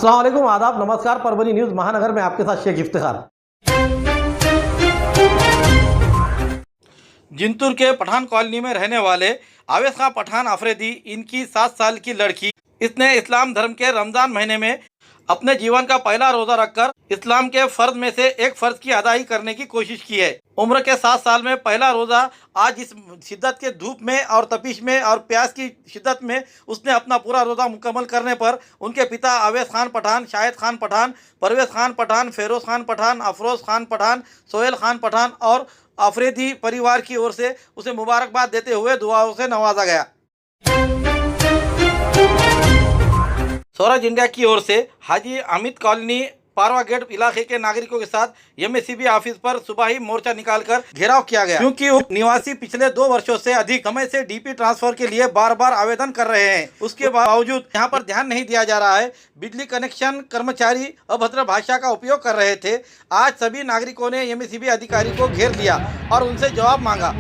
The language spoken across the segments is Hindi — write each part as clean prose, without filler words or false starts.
अस्सलाम वालेकुम, आदाब, नमस्कार। परभनी न्यूज़ महानगर में आपके साथ शेख इफ्तिखार। जिंतूर के पठान कॉलोनी में रहने वाले आवेश खां पठान अफरीदी, इनकी 7 साल की लड़की, इसने इस्लाम धर्म के रमज़ान महीने में अपने जीवन का पहला रोज़ा रखकर इस्लाम के फ़र्ज में से एक फ़र्ज की अदाई करने की कोशिश की है। उम्र के 7 साल में पहला रोज़ा आज इस शिद्दत के धूप में और तपिश में और प्यास की शिद्दत में उसने अपना पूरा रोज़ा मुकम्मल करने पर उनके पिता आवेश खान पठान, शाहिद खान पठान, परवेज़ खान पठान, फेरोज़ खान पठान, अफरोज़ खान पठान, सोहेल खान पठान और अफरीदी परिवार की ओर से उसे मुबारकबाद देते हुए दुआओं से नवाजा गया। स्वराज इंडिया की ओर से हाजी अमित कॉलोनी पारवा गेट इलाके के नागरिकों के साथ एमएससीबी ऑफिस पर सुबह ही मोर्चा निकालकर घेराव किया गया, क्योंकि उप निवासी पिछले 2 वर्षों से अधिक समय से डीपी ट्रांसफर के लिए बार बार आवेदन कर रहे हैं। उसके बावजूद यहां पर ध्यान नहीं दिया जा रहा है। बिजली कनेक्शन कर्मचारी अभद्र भाषा का उपयोग कर रहे थे। आज सभी नागरिकों ने एमएससीबी अधिकारी को घेर लिया और उनसे जवाब मांगा।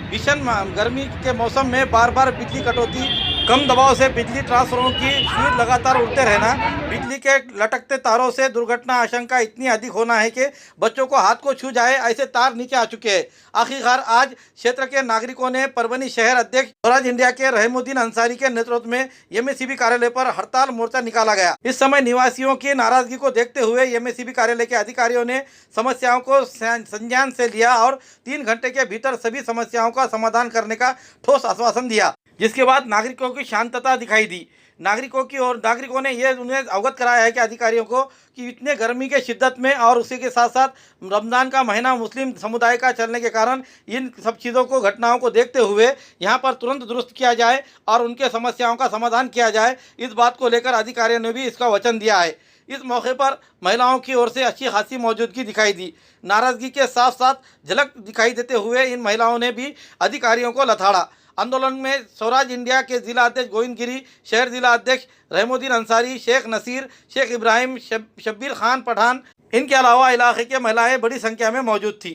भीषण गर्मी के मौसम में बार बार बिजली कटौती, कम दबाव से बिजली ट्रांसफार्मरों की स्पीड लगातार उड़ते रहना, बिजली के लटकते तारों से दुर्घटना आशंका इतनी अधिक होना है कि बच्चों को हाथ को छू जाए ऐसे तार नीचे आ चुके हैं। आखिरकार आज क्षेत्र के नागरिकों ने परभनी शहर अध्यक्ष स्वराज इंडिया के रहमुद्दीन अंसारी के नेतृत्व में एमएससीबी कार्यालय पर हड़ताल मोर्चा निकाला गया। इस समय निवासियों की नाराजगी को देखते हुए एमएससीबी कार्यालय के अधिकारियों ने समस्याओं को संज्ञान से लिया और 3 घंटे के भीतर सभी समस्याओं का समाधान करने का ठोस आश्वासन दिया, जिसके बाद नागरिकों की शांतता दिखाई दी। नागरिकों ने यह उन्हें अवगत कराया है कि अधिकारियों को कि इतने गर्मी के शिद्दत में और उसी के साथ साथ रमज़ान का महीना मुस्लिम समुदाय का चलने के कारण इन सब चीज़ों को, घटनाओं को देखते हुए यहाँ पर तुरंत दुरुस्त किया जाए और उनके समस्याओं का समाधान किया जाए। इस बात को लेकर अधिकारियों ने भी इसका वचन दिया है। इस मौके पर महिलाओं की ओर से अच्छी खासी मौजूदगी दिखाई दी। नाराज़गी के साथ साथ झलक दिखाई देते हुए इन महिलाओं ने भी अधिकारियों को लताड़ा। आंदोलन में स्वराज इंडिया के जिला अध्यक्ष गोविंद गिरी, शहर जिला अध्यक्ष रहमुद्दीन अंसारी, शेख नसीर, शेख इब्राहिम, शब्बीर खान पठान, इनके अलावा इलाके के महिलाएं बड़ी संख्या में मौजूद थी।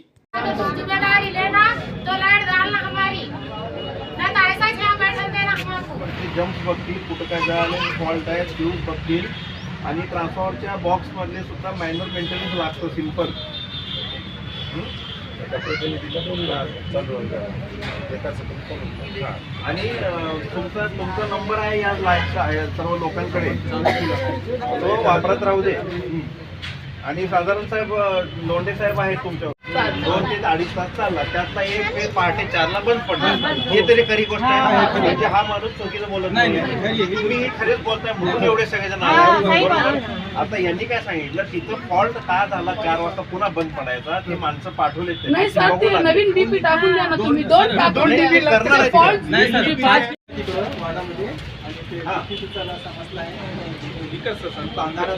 जम्प बघतील, कुठं काय झालं, फॉल्ट आहे, फ्यूज बघतील आणि ट्रान्सफॉर्मरच्या बॉक्समधले सुद्धा मॅन्युअल मेंटेनन्स लागतो सिंपल। आणि तुमचा नंबर आहे या सर्व लोकांकडे, तो वापरत राहू दे। आणि साधारण साहेब लोंढे साहेब आहेत तुमच्यावर 2 ते 2.5 तास चालला, त्यातला एक वेळ पहाटे 4ला बंद पडला। हे तरी खरी गोष्ट आहे, म्हणजे हा माणूस चुकीचं बोलत नाही। तुम्ही खरेच बोलताय म्हणून एवढे सगळेजण आले। आता यांनी काय सांगितलं, तिथं फॉल्ट का झाला, 4 वाजता पुन्हा बंद पडायचा, ते माणसं पाठवले नवीन डीपी टाकून द्या ना तुम्ही। 2 डीपी करणार फॉल्ट वाडामध्ये आणि ते समजला आहे विकास अंधारा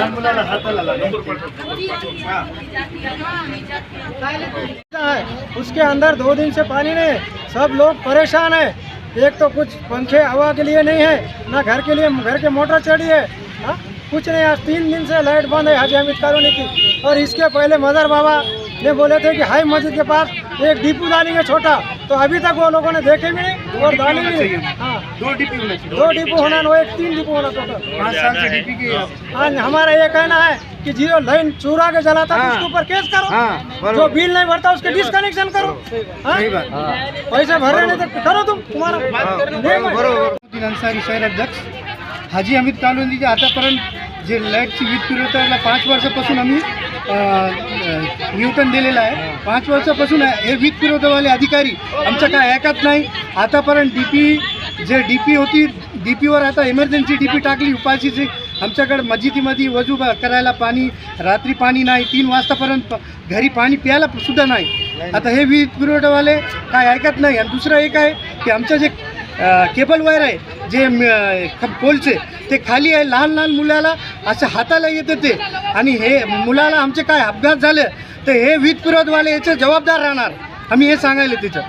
मुलाला हाताला उसके अंदर 2 दिन से पानी नहीं, सब लोग परेशान है। एक तो कुछ पंखे हवा के लिए नहीं है, ना घर के लिए घर के मोटर चढ़ी है, हा? कुछ नहीं। आज 3 दिन से लाइट बंद है हाजी अमित कॉलोनी की। और इसके पहले मदर बाबा ने बोले थे कि हाई मस्जिद के पास एक डिपो डालेंगे छोटा, तो अभी तक वो लोगों ने देखे भी नहीं और डाले भी नहीं। हाँ, 2 डिपो होना, वो 3 डिपो होना टोटल 5 साल से डीपी की। हाँ, हमारा ये कहना है कि जियो लाइन चुरा के जलाता है उसके ऊपर केस करो, जो बिल नहीं भरता उसके डिस्कनेक्शन करो। पैसे भर रहे नहीं तो करो तुम, तुम्हारा। अंसारी शहर अध्यक्ष हाजी अमित कॉलोनी आतापर्यंत जे लाईटची वीज पुरवठ्याला 5 वर्षापासून आम्ही निवेदन दिलेलं आहे। 5 वर्षापासून हे वीज पुरवठावाले अधिकारी आमचं काय ऐकत नाही। आतापर्यंत डीपी होती, डीपीवर आता इमर्जन्सी डीपी टाकली उपाशीची। आमच्याकडे मस्जिदीमध्ये वजू करायला पाणी, रात्री पाणी नाही, 3 वाजतापर्यंत घरी पाणी प्यायला सुद्धा नाही। आता हे वीज पुरवठावाले काय ऐकत नाही। आणि दुसरं एक आहे की आमचं जे केबल वायर आहे, जे पोलचे, ते खाली आहे। लहान मुलाला असं हाताला येते ते, आणि हे मुलाला आमचे काय अपघात झाले तर हे वीज पुरवठावाले याचे जबाबदार राहणार, आम्ही हे सांगायला तिथं।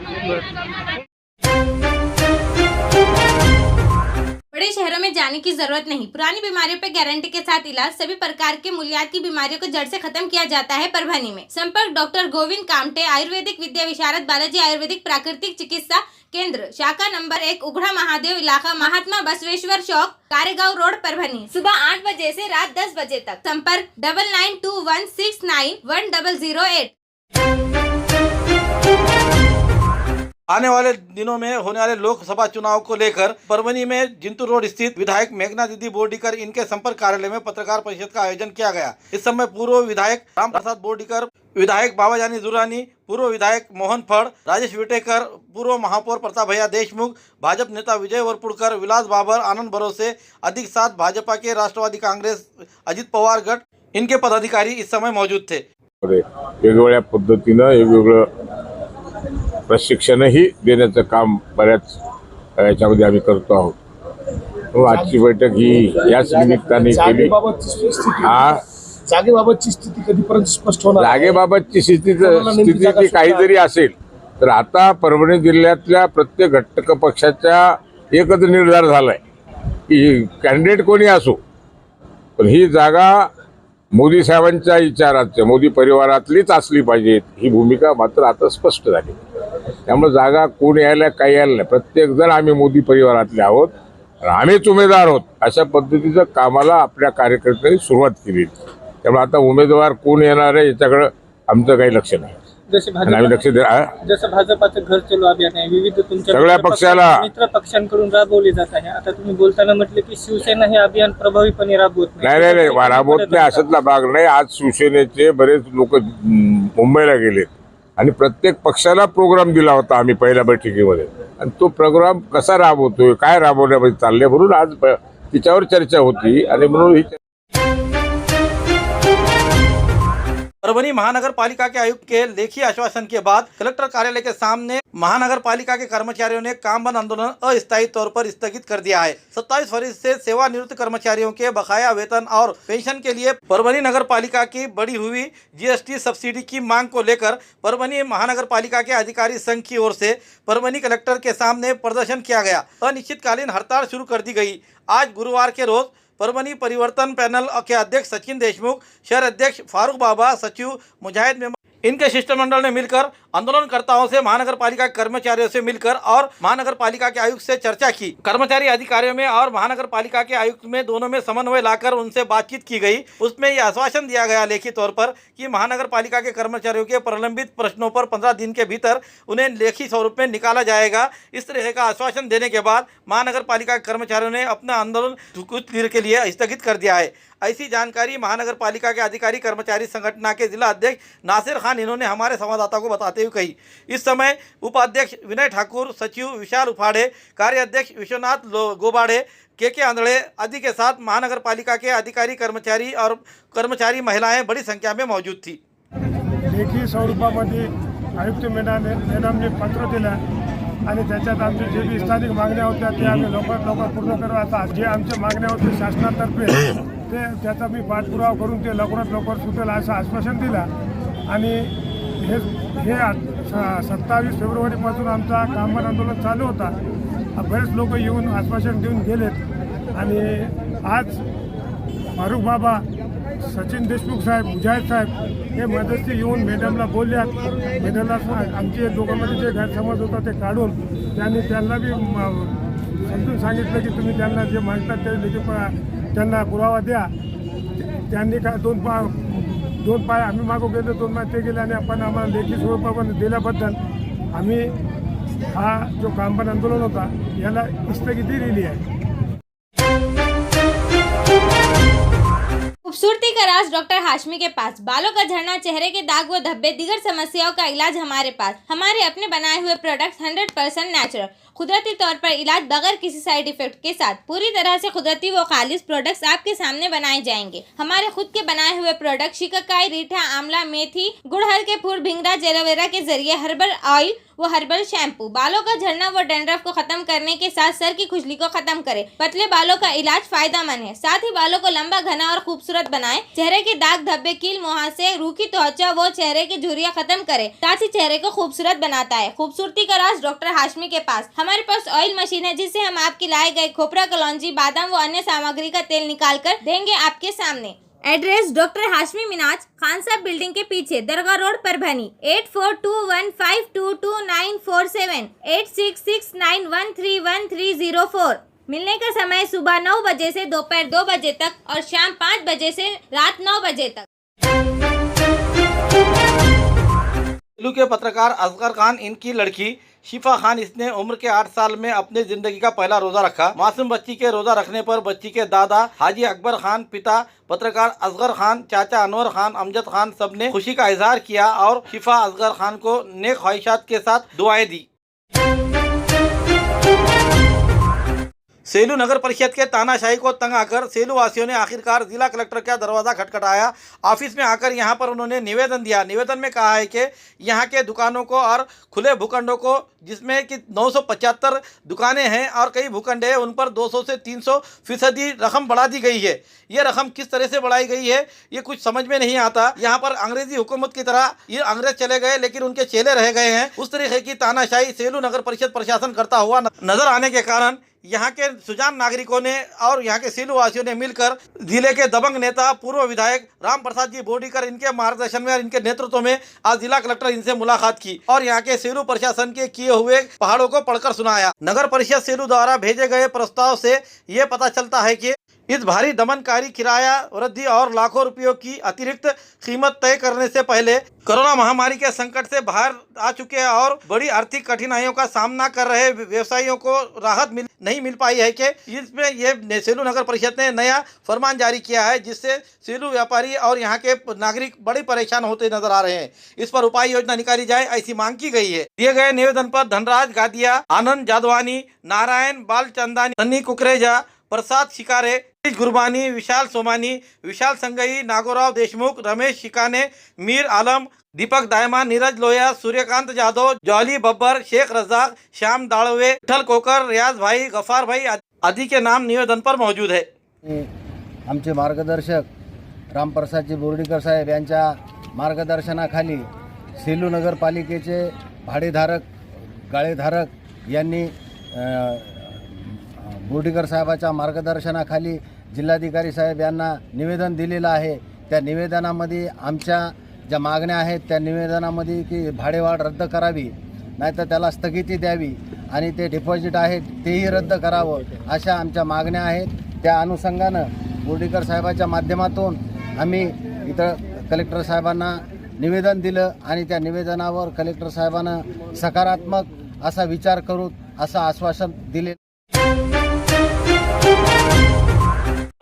बड़े शहरों में जाने की जरूरत नहीं, पुरानी बीमारियों पर गारंटी के साथ इलाज, सभी प्रकार के मूल्यात की बीमारियों को जड़ से खत्म किया जाता है परभनी में। संपर्क डॉक्टर गोविंद कामटे, आयुर्वेदिक विद्या विशारद, बालाजी आयुर्वेदिक प्राकृतिक चिकित्सा केंद्र, शाखा नंबर 1, उघड़ा महादेव इलाका, महात्मा बसवेश्वर चौक, कारेगांव रोड, परभणी। सुबह 8 बजे से रात 10 बजे तक। संपर्क 9921691008। आने वाले दिनों में होने वाले लोकसभा चुनाव को लेकर परभणी में जिंतूर रोड स्थित विधायक मेघना दीदी बोर्डीकर इनके संपर्क कार्यालय में पत्रकार परिषद का आयोजन किया गया। इस समय पूर्व विधायक राम प्रसाद बोर्डीकर, विधायक बाबाजानी दुरानी, पूर्व विधायक मोहन फड़, राजेश विटेकर, पूर्व महापौर प्रताप भैया देशमुख, भाजपा नेता विजय वरपुड़कर, विलास बाबर, आनंद भरोसे, अधिक साथ भाजपा के राष्ट्रवादी कांग्रेस अजित पवार गट इनके पदाधिकारी इस समय मौजूद थे। वेगवेगळ्या पद्धतीनं वेगवेगळं प्रशिक्षणही देण्याचं काम बऱ्याच याच्यामध्ये आम्ही करतो आहोत। म्हणून आजची बैठक ही याच निमित्ताने केली। जागेबाबतची स्थिती कधीपर्यंत स्पष्ट होणार? जागेबाबतची स्थिती काही जरी असेल तर आता परभणी जिल्ह्यातल्या प्रत्येक घटक पक्षाच्या एकच निर्धार झालाय की कॅन्डिडेट कोणी असो पण ही जागा मोदी साहेबांच्या विचाराच्या, मोदी परिवारातलीच असली पाहिजे ही भूमिका मात्र आता स्पष्ट झाली। त्यामुळे जागा कोण यायला काही यायला नाही, प्रत्येक जण आम्ही मोदी परिवारातले आहोत, आम्हीच उमेदवार आहोत अशा पद्धतीचं कामाला आपल्या कार्यकर्त्यांनी सुरुवात केली। त्यामुळे आता उमेदवार कोण येणार आहे याच्याकडे आमचं काही लक्ष नाही। आम्ही लक्ष जसं भाजपाचं घर चलो अभियान आहे, विविध तुमच्या सगळ्या पक्षाला मित्र पक्षांकडून राबवले जात आहे। आता तुम्ही बोलताना म्हटले की शिवसेना हे अभियान प्रभावीपणे राबवत नाही राबवत नाही अशातला भाग नाही। आज शिवसेनेचे बरेच लोक मुंबईला गेलेत आणि प्रत्येक पक्षाला प्रोग्राम दिला होता आम्ही पहिल्या बैठकीमध्ये आणि तो प्रोग्राम कसा राबवतोय, काय राबवण्यामध्ये चालले म्हणून आज तिच्यावर चर्चा होती आणि म्हणून ही परभणी महानगर पालिका के आयुक्त के लेखी आश्वासन के बाद कलेक्टर कार्यालय के सामने महानगर पालिका के कर्मचारियों ने काम बंद आंदोलन अस्थायी तौर पर स्थगित कर दिया है। 27 फरवरी से सेवानिवृत्त कर्मचारियों के बकाया वेतन और पेंशन के लिए परभणी नगर पालिका की बढ़ी हुई जीएसटी सब्सिडी की मांग को लेकर परभणी महानगर पालिका के अधिकारी संघ की ओर से परभणी कलेक्टर के सामने प्रदर्शन किया गया। अनिश्चितकालीन हड़ताल शुरू कर दी गई। आज गुरुवार के रोज परभणी परिवर्तन पैनल के अध्यक्ष सचिन देशमुख, शहर अध्यक्ष फारूक बाबा, सचिव मुजाहिद मेमन इनके शिष्टमंडल ने मिलकर आंदोलनकर्ताओं से महानगर पालिका के कर्मचारियों से मिलकर और महानगर पालिका के आयुक्त से चर्चा की। कर्मचारी अधिकारियों में और महानगर पालिका के आयुक्त में दोनों में समन्वय लाकर उनसे बातचीत की गई। उसमें यह आश्वासन दिया गया लेखी तौर पर कि महानगर पालिका के कर्मचारियों के प्रलंबित प्रश्नों पर 15 दिन के भीतर उन्हें लेखी स्वरूप में निकाला जाएगा। इस तरह का आश्वासन देने के बाद महानगर पालिका के कर्मचारियों ने अपना आंदोलन कुछ देर के लिए स्थगित कर दिया है। ऐसी जानकारी महानगर पालिका के अधिकारी कर्मचारी संगठन के जिला अध्यक्ष नासिर खान इन्होंने हमारे संवाददाता को बताते हुए कही। इस समय उपाध्यक्ष विनय ठाकुर, सचिव विशाल उफाड़े, कार्याध्यक्ष विश्वनाथ गोबाड़े, के आंधळे आदि के साथ महानगर पालिका के अधिकारी कर्मचारी और कर्मचारी महिलाएं बड़ी संख्या में मौजूद थी। लेखी स्वरूपामध्ये आयुक्त मॅडमने पत्र दिलं आणि त्याच्यात आमच्या जे बी स्थानिक मागण्या होत्या ते आम्ही लवकर पूर्ण करू। आता जे आमच्या मागण्या होत्या शासनातर्फे ते त्याचा मी पाठपुरावा करून ते लवकरात लवकर सुटेल असं आश्वासन दिलं। आणि हे 27 फेब्रुवारीपासून आमचा कामगार आंदोलन चालू होता। बरेच लोक येऊन आश्वासन देऊन गेलेत आणि आज फारूक बाबा, सचिन देशमुख साहेब, मुजाहिद साहेब हे मदतची येऊन मॅडमला बोलल्यात। मॅडमला आमचे दोघांमध्ये जे गैरसमज होता ते काढून त्यांना बी समजून सांगितलं की तुम्ही त्यांना जे मागतात ते लेखी त्यांना पुरावा द्या। त्यांनी काय दोन पाय आम्ही मागू गेलो, 2 पाय ते गेले आणि आपण आम्हाला लेखी स्वरूपामध्ये दिल्याबद्दल आम्ही हा जो कामबंद आंदोलन होता याला स्थगिती दिली आहे। खूबसूरती का राज डॉक्टर हाशमी के पास। बालों का झड़ना, चेहरे के दाग व धब्बे, दीगर समस्याओं का इलाज हमारे पास। हमारे अपने बनाए हुए प्रोडक्ट्स 100% नेचुरल, कुदरती तौर पर इलाज बगैर किसी साइड इफेक्ट के साथ। पूरी तरह से कुदरती व खालिश प्रोडक्ट्स आपके सामने बनाए जाएंगे। हमारे खुद के बनाए हुए प्रोडक्ट शिकाकाई, रीठा, आंवला, मेथी, गुड़हल के फूल, भिंगराज, एलोवेरा के जरिए हर्बल ऑयल वो हर्बल शैम्पू बालों का झड़ना व डैंड्रफ को खत्म करने के साथ सर की खुजली को खत्म करे। पतले बालों का इलाज फायदेमंद है, साथ ही बालों को लंबा, घना और खूबसूरत बनाए। चेहरे के दाग धब्बे, कील, मुहासे, रूखी त्वचा वो चेहरे की झुर्रियां खत्म करे, साथ ही चेहरे को खूबसूरत बनाता है। खूबसूरती का राज डॉक्टर हाशमी के पास। हमारे पास ऑयल मशीन है जिससे हम आपकी लाए गए खोपरा, कलौंजी, बादाम व अन्य सामग्री का तेल निकाल कर देंगे आपके सामने। एड्रेस डॉक्टर हाशमी मिनाज खान साहब बिल्डिंग के पीछे, दरगाह रोड, परभनी। 8421522947 8669131304। मिलने का समय सुबह 9 बजे से दोपहर 2 बजे तक और शाम 5 बजे से रात 9 बजे तक। सेलू के पत्रकार असगर खान इनकी लड़की शिफा खान, इसने उम्र के 8 साल में अपने जिंदगी का पहला रोजा रखा। मासूम बच्ची के रोजा रखने पर बच्ची के दादा हाजी अकबर खान, पिता पत्रकार असगर खान, चाचा अनवर खान, अमजद खान सबने खुशी का इजहार किया और शिफा असगर खान को नेक ख्वाहिशात के साथ दुआएं दी। सेलू नगर परिषद के तानाशाही को तंग आकर सेलू वासियों ने आखिरकार जिला कलेक्टर का दरवाजा खटखटाया। ऑफिस में आकर यहां पर उन्होंने निवेदन दिया। निवेदन में कहा है कि यहां के दुकानों को और खुले भूखंडों को, जिसमें कि 975 दुकानें हैं और कई भूखंड है, उन पर 200 से 300% रकम बढ़ा दी गई है। ये रकम किस तरह से बढ़ाई गई है ये कुछ समझ में नहीं आता। यहाँ पर अंग्रेजी हुकूमत की तरह ये अंग्रेज चले गए लेकिन उनके चेले रह गए हैं। उस तरीके की तानाशाही सेलू नगर परिषद प्रशासन करता हुआ नजर आने के कारण यहाँ के सुजान नागरिकों ने और यहाँ के सेलू वासियों ने मिलकर जिले के दबंग नेता पूर्व विधायक राम प्रसाद जी बोडीकर, इनके मार्गदर्शन में और इनके नेतृत्व में आज जिला कलेक्टर इनसे मुलाकात की और यहाँ के सेलू प्रशासन के किए हुए पहाड़ों को पढ़कर सुनाया। नगर परिषद सेलू द्वारा भेजे गए प्रस्ताव से ये पता चलता है कि इस भारी दमनकारी किराया वृद्धि और लाखों रुपयों की अतिरिक्त कीमत तय करने से पहले कोरोना महामारी के संकट से बाहर आ चुके और बड़ी आर्थिक कठिनाइयों का सामना कर रहे व्यवसायियों को राहत नहीं मिल पाई है कि इसमें ये सेलू नगर परिषद ने नया फरमान जारी किया है, जिससे सेलू व्यापारी और यहाँ के नागरिक बड़े परेशान होते नजर आ रहे हैं। इस पर उपाय योजना निकाली जाए ऐसी मांग की गई है। दिए गए निवेदन पर धनराज गादिया, आनंद जादवानी, नारायण बालचंदानी, सन्नी कुकरेजा, प्रसाद शिकारे, गुरबानी, विशाल सोमानी, विशाल संगई, नागोराव देशमुख, रमेश शिकाने, मीर आलम, दीपक दायमा, नीरज लोया, सूर्यकांत जाधव, जॉली बब्बर, शेख रजाक, श्याम दाड़वे, विठल कोकर, रियाज भाई, गफार भाई आदि के नाम निवेदन पर मौजूद है। आमचे मार्गदर्शक रामप्रसादजी बोर्डीकर साहेब यांच्या मार्गदर्शनाखाली सेलू नगरपालिकेचे भाडेधारक, गाळेधारक यांनी बोर्डीकर साहेबाच्या मार्गदर्शनाखाली जिल्हाधिकारी साहेब यांना निवेदन दिलेलं आहे। त्या निवेदनामध्ये आमच्या ज्या मागण्या आहेत त्या निवेदनामध्ये की भाडेवाढ रद्द करावी, नाहीतर त्याला स्थगिती द्यावी आणि ते डिपॉझिट आहे तेही रद्द करावं, अशा आमच्या मागण्या आहेत। त्या अनुषंगानं बोर्डीकर साहेबाच्या माध्यमातून आम्ही इथं कलेक्टर साहेबांना निवेदन दिलं आणि त्या निवेदनावर कलेक्टर साहेबांना सकारात्मक असा विचार करू असं आश्वासन दिले।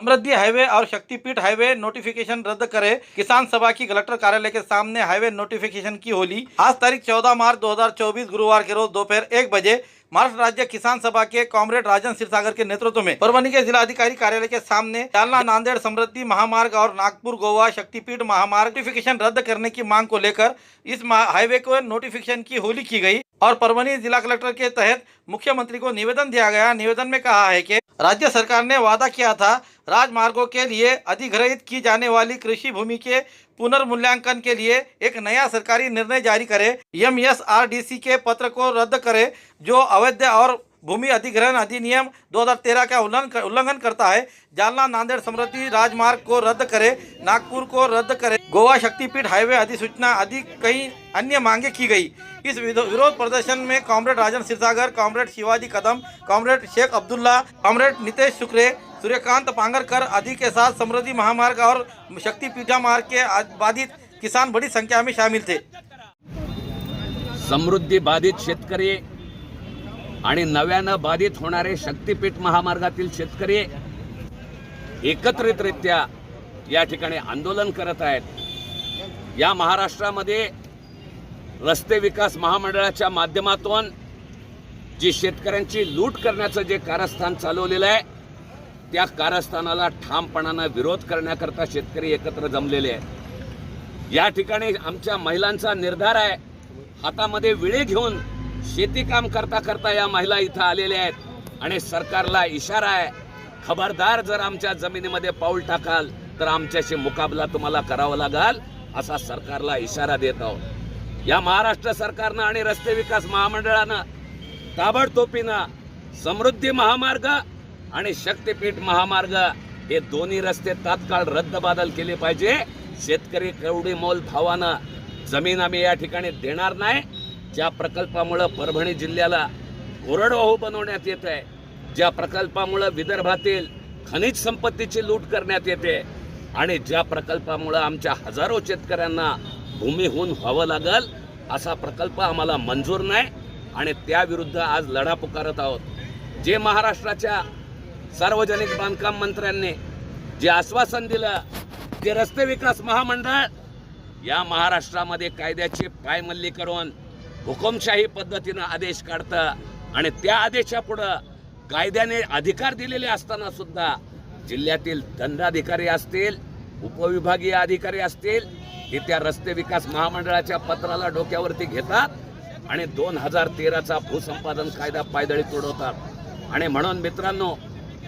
समृद्धि हाईवे और शक्तिपीठ हाईवे नोटिफिकेशन रद्द करे। किसान सभा की कलेक्टर कार्यालय के सामने हाईवे नोटिफिकेशन की होली। आज तारीख 14 मार्च 2024 गुरुवार के रोज दोपहर 1 बजे महाराष्ट्र राज्य किसान सभा के कॉमरेड राजन क्षीरसागर के नेतृत्व में परभनी के जिलाधिकारी कार्यालय के सामने जालना नांदेड़ समृद्धि महामार्ग और नागपुर गोवा शक्तिपीठ महामार्ग नोटिफिकेशन रद्द करने की मांग को लेकर इस हाईवे को नोटिफिकेशन की होली की गई और परभनी जिला कलेक्टर के तहत मुख्यमंत्री को निवेदन दिया गया। निवेदन में कहा है कि राज्य सरकार ने वादा किया था राजमार्गों के लिए अधिग्रहित की जाने वाली कृषि भूमि के पुनर्मूल्यांकन के लिए एक नया सरकारी निर्णय जारी करे। MSRDC के पत्र को रद्द करे जो अवैध और भूमि अधिग्रहण अधिनियम 2013 का उल्लंघन करता है। जालना नांदेड़ समृद्धि राजमार्ग को रद्द करे, नागपुर को रद्द करे, गोवा शक्तिपीठ हाईवे अधिसूचना आदि कई अन्य मांगे की गई। इस विरोध प्रदर्शन में कॉमरेड राजन क्षीरसागर, कॉमरेड शिवाजी कदम, कॉमरेड शेख अब्दुल्ला, कॉमरेड नितेश शुक्रे, सूर्यकांत पांगरकर आदि के साथ समृद्धि महामार्ग और शक्तिपीठा मार्ग के बाधित किसान बड़ी संख्या में शामिल थे। समृद्धी बाधित शेतकरी आणि नव्यानं बाधित होणारे शक्तिपीठ महामार्गातील शेतकरी एकत्रितरित्या या ठिकाणी आंदोलन करत आहेत। या महाराष्ट्रामध्ये रस्ते विकास महामंडळाच्या माध्यमातून जी शेतकऱ्यांची लूट करण्याचं जे कारस्थान चालवलेलं आहे त्या कारस्थानाला ठामपणाने विरोध करण्याकरता शेतकरी एकत्र जमलेले आहेत। या ठिकाणी आमच्या महिलांचा निर्धार आहे, हातामध्ये विळे घेऊन शेती काम करता करता या महिला इथं आलेल्या आहेत आणि सरकारला इशारा आहे, खबरदार जर आमच्या जमिनीमध्ये पाऊल टाकाल तर आमच्याशी मुकाबला तुम्हाला करावा लागेल असा सरकारला इशारा देत आहोत। या महाराष्ट्र सरकारनं आणि रस्ते विकास महामंडळानं ताबडतोबीनं समृद्धी महामार्ग आणि शक्तिपीठ महामार्ग हे दोन्ही रस्ते तात्काळ रद्दबादल केले पाहिजे. शेतकरी कवडी मोल भावानं जमीन आम्ही या ठिकाणी देणार नाही. ज्या प्रकल्पामुळे परभणी जिल्ह्याला कोरडवाहू बनवण्यात येत आहे, ज्या प्रकल्पामुळे विदर्भातील खनिज संपत्तीची लूट करण्यात येते आणि ज्या प्रकल्पामुळे आमच्या हजारो शेतकऱ्यांना भूमिहून व्हावं लागल, असा प्रकल्प आम्हाला मंजूर नाही आणि त्याविरुद्ध आज लढा पुकारत आहोत. जे महाराष्ट्राच्या सार्वजनिक बांधकाम मंत्र्यांनी जे आश्वासन दिलं, ते रस्ते विकास महामंडळ या महाराष्ट्रामध्ये कायद्याची पायमल्ली करून हुकुमशाही पद्धतीनं आदेश काढतं आणि त्या आदेशापुढं कायद्याने अधिकार दिलेले असताना सुद्धा जिल्ह्यातील दंडाधिकारी असतील, उपविभागीय अधिकारी असतील, हे त्या रस्ते विकास महामंडळाच्या पत्राला डोक्यावरती घेतात आणि 2013चा भूसंपादन कायदा पायदळी तोडवतात. आणि म्हणून मित्रांनो,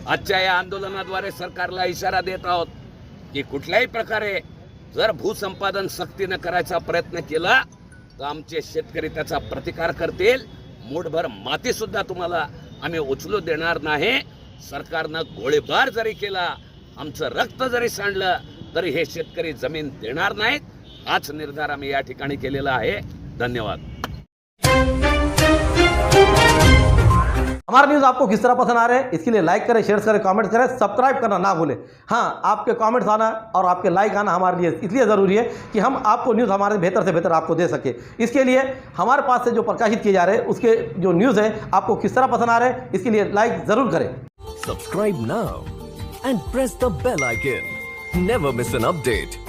आजच्या या आंदोलनाद्वारे सरकारला इशारा देत आहोत की कुठल्याही प्रकारे जर भूसंपादन सक्तीनं करायचा प्रयत्न केला तर आमचे शेतकरी त्याचा प्रतिकार करतील. मूठभर माती सुद्धा तुम्हाला आम्ही उचलू देणार नाही. सरकारनं गोळीबार जरी केला, आमचं रक्त जरी सांडलं, तरी हे शेतकरी जमीन देणार नाहीत. हाच निर्धार आम्ही या ठिकाणी केलेला आहे. धन्यवाद. हमारा न्यूज़ आपको किस तरह पसंद आ रहे हैं, इसके लिए लाइक करें, शेयर करें, कमेंट करें, सब्सक्राइब करना ना भूलें. हाँ, आपके कमेंट्स आना और आपके लाइक आना हमारे लिए इसलिए ज़रूरी है कि हम आपको न्यूज़ हमारे बेहतर से बेहतर आपको दे सके. इसके लिए हमारे पास से जो प्रकाशित किए जा रहे हैं उसके जो न्यूज़ है आपको किस तरह पसंद आ रहे हैं, इसके लिए लाइक ज़रूर करें. Subscribe now and press the bell icon. Never miss an update.